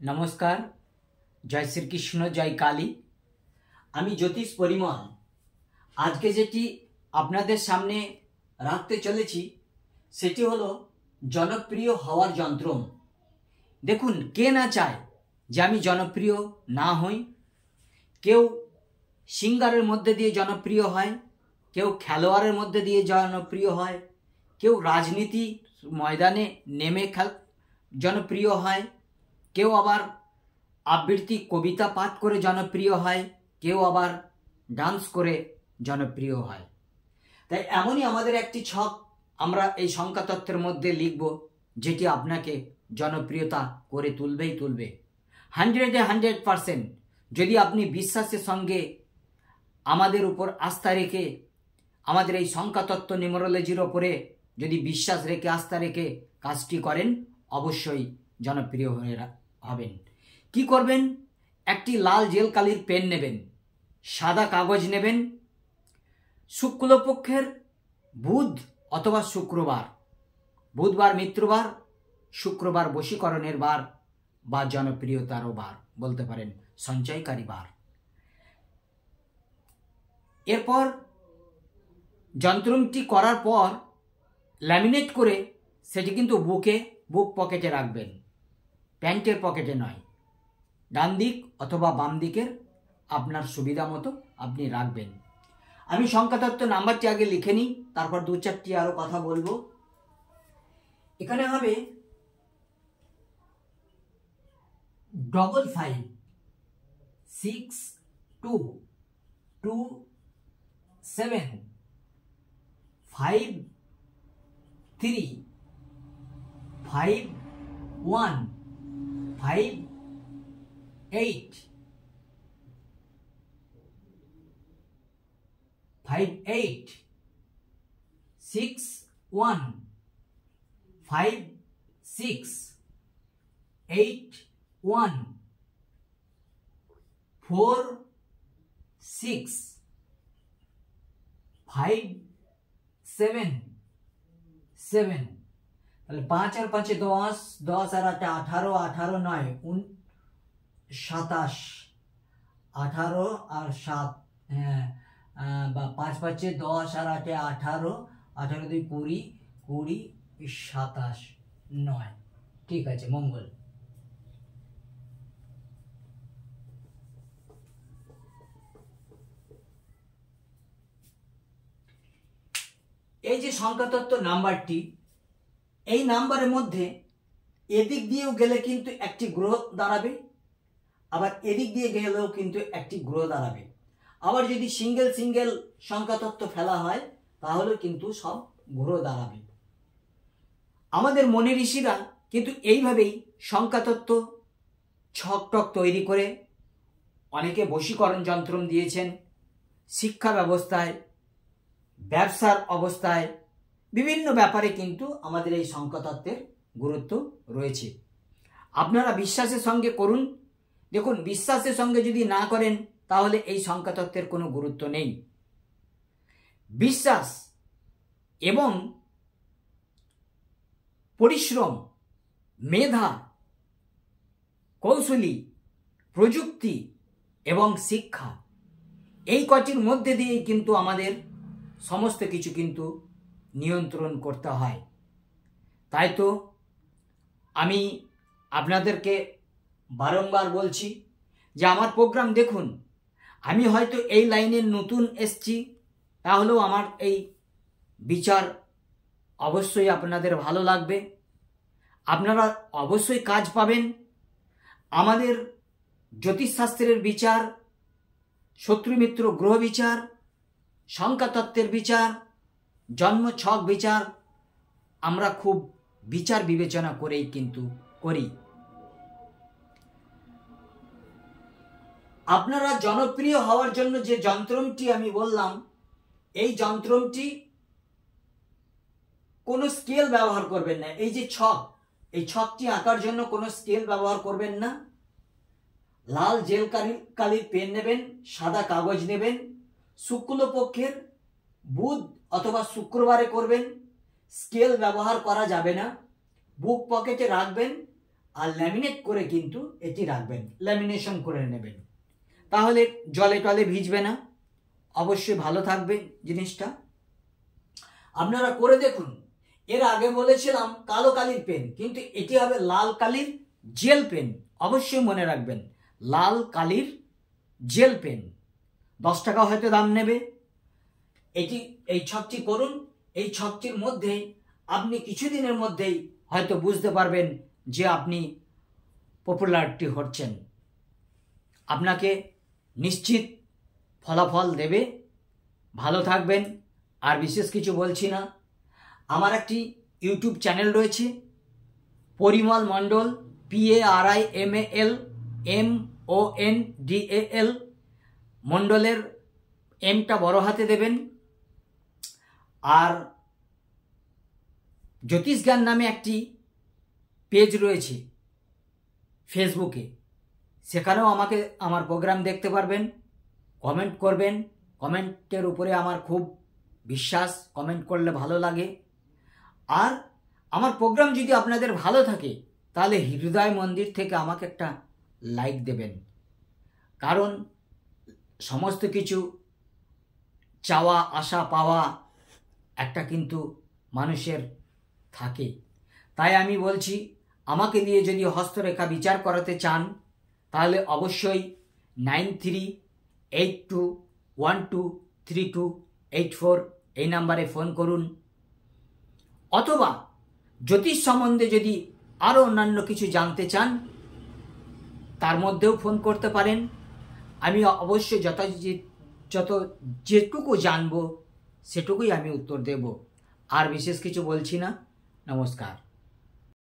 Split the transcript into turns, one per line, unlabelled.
নমস্কার, জয় শ্রীকৃষ্ণ, জয় কালী। আমি জ্যোতিষ পরিমল। আজকে যেটি আপনাদের সামনে রাখতে চলেছি সেটি হলো জনপ্রিয় হওয়ার যন্ত্রম। দেখুন, কে না চায় যে আমি জনপ্রিয় না হই। কেউ সিঙ্গারের মধ্যে দিয়ে জনপ্রিয় হয়, কেউ খেলোয়াড়ের মধ্যে দিয়ে জনপ্রিয় হয়, কেউ রাজনীতি ময়দানে নেমে জনপ্রিয় হয়, কেউ আবার আবৃত্তি কবিতা পাঠ করে জনপ্রিয় হয়, কেউ আবার ডান্স করে জনপ্রিয় হয়। তাই এমনই আমাদের একটি ছক আমরা এই সংখ্যাতত্ত্বের মধ্যে লিখব, যেটি আপনাকে জনপ্রিয়তা করে তুলবেই তুলবে। 100% যদি আপনি বিশ্বাসের সঙ্গে আমাদের উপর আস্থা রেখে, আমাদের এই সংখ্যাতত্ত্ব নিউমারোলজির ওপরে যদি বিশ্বাস রেখে আস্থা রেখে কাজটি করেন, অবশ্যই জনপ্রিয় হবেন। কি করবেন? একটি লাল জেল কালির পেন নেবেন, সাদা কাগজ নেবেন, শুক্লপক্ষের বুধ অথবা শুক্রবার, বুধবার মিত্রবার, শুক্রবার বশীকরণের বার বা জনপ্রিয়তারও বার বলতে পারেন, সঞ্চয়কারী বার। এরপর যন্ত্রটি করার পর ল্যামিনেট করে সেটি কিন্তু বুক পকেটে রাখবেন, প্যান্টের পকেটে নয়। ডান দিক অথবা বাম দিকের আপনার সুবিধা মতো আপনি রাখবেন। আমি সংখ্যাতত্ত্ব নাম্বারটি আগে লিখে নিই, তারপর দু চারটি আরো কথা বলবো। এখানে হবে 55 6 2 2 7 5 3 5 1 5 8 5 8 6 1 5 6 8 1 4 6 5 7 7। তাহলে 5 আর 5 10, 10 আর 8 18, 18 9 27, 18 আর 7 বা 5 5 10 আর 8 18, 18 2 20, 20 27 9। ঠিক আছে, মঙ্গল। এই যে সংখ্যাতত্ত্ব নাম্বারটি, এই নাম্বারের মধ্যে এদিক দিয়েও গেলে কিন্তু একটি গ্রহ দাঁড়াবে, আবার এদিক দিয়ে গেলেও কিন্তু একটি গ্রহ দাঁড়াবে। আবার যদি সিঙ্গেল সংখ্যাতত্ত্ব ফেলা হয় তাহলে কিন্তু সব গ্রহ দাঁড়াবে। আমাদের মনে ঋষিরা কিন্তু এইভাবেই সংখ্যাতত্ত্ব ছক তৈরি করে অনেকে বশীকরণ যন্ত্র দিয়েছেন। শিক্ষা ব্যবস্থায়, ব্যবসার অবস্থায়, বিভিন্ন ব্যাপারে কিন্তু আমাদের এই সংখ্যাতত্ত্বের গুরুত্ব রয়েছে। আপনারা বিশ্বাসের সঙ্গে করুন। দেখুন, বিশ্বাসের সঙ্গে যদি না করেন তাহলে এই সংখ্যাতত্ত্বের কোনো গুরুত্ব নেই। বিশ্বাস এবং পরিশ্রম, মেধা, কৌশলী, প্রযুক্তি এবং শিক্ষা, এই কটির মধ্যে দিয়ে কিন্তু আমাদের সমস্ত কিছু কিন্তু নিয়ন্ত্রণ করতে হয়। তাই তো আমি আপনাদেরকে বারংবার বলছি যে আমার প্রোগ্রাম দেখুন। আমি হয়তো এই লাইনে নতুন এসছি, তাহলেও আমার এই বিচার অবশ্যই আপনাদের ভালো লাগবে। আপনারা অবশ্যই কাজ পাবেন। আমাদের জ্যোতিষশাস্ত্রের বিচার, শত্রুমিত্র গ্রহ বিচার, সংখ্যাতত্ত্বের বিচার, জন্ম ছক বিচার আমরা খুব বিচার বিবেচনা করেই কিন্তু করি। আপনারা জনপ্রিয় হওয়ার জন্য যে যন্ত্রটি আমি বললাম, এই যন্ত্রটি কোনো স্কেল ব্যবহার করবেন না। এই যে ছক, এই ছকটি আঁকার জন্য কোনো স্কেল ব্যবহার করবেন না। লাল জেল কালির পেন নেবেন, সাদা কাগজ নেবেন, শুক্লপক্ষের বুধ অথবা শুক্রবারে করবেন। স্কেল ব্যবহার করা যাবে না। বুক পকেটে রাখবেন আর ল্যামিনেট করে কিন্তু এটি রাখবেন, ল্যামিনেশন করে নেবেন, তাহলে জলে টলে ভিজবে না, অবশ্যই ভালো থাকবে জিনিসটা। আপনারা করে দেখুন। এর আগে বলেছিলাম কালো কালির পেন, কিন্তু এটি হবে লাল কালির জেল পেন। অবশ্যই মনে রাখবেন, লাল কালির জেল পেন, 10 টাকা হয়তো দাম নেবে। এই ছকটি করুন। এই ছকটির মধ্যেই আপনি কিছুদিনের মধ্যেই হয়তো বুঝতে পারবেন যে আপনি পপুলারিটি হচ্ছেন। আপনাকে নিশ্চিত ফলাফল দেবে। ভালো থাকবেন। আর বিশেষ কিছু বলছি না। আমার একটি ইউটিউব চ্যানেল রয়েছে, পরিমল মণ্ডল, PARIMAL মণ্ডলের এমটা বড় হাতে দেবেন। আর জ্যোতিষ জ্ঞান নামে একটি পেজ রয়েছে ফেসবুকে, সেখানেও আমাকে আমার প্রোগ্রাম দেখতে পারবেন। কমেন্ট করবেন, কমেন্টের উপরে আমার খুব বিশ্বাস, কমেন্ট করলে ভালো লাগে। আর আমার প্রোগ্রাম যদি আপনাদের ভালো থাকে তাহলে হৃদয় মন্দির থেকে আমাকে একটা লাইক দেবেন, কারণ সমস্ত কিছু চাওয়া আশা পাওয়া একটা কিন্তু মানুষের থাকে। তাই আমি বলছি, আমাকে দিয়ে যদি হস্তরেখা বিচার করাতে চান তাহলে অবশ্যই 9382123284 এই নাম্বারে ফোন করুন, অথবা জ্যোতিষ সম্বন্ধে যদি আরও অন্যান্য কিছু জানতে চান তার মধ্যেও ফোন করতে পারেন। আমি অবশ্যই যেটুকু জানবো সেটুকুই আমি উত্তর দেব। আর বিশেষ কিছু বলছি না। নমস্কার।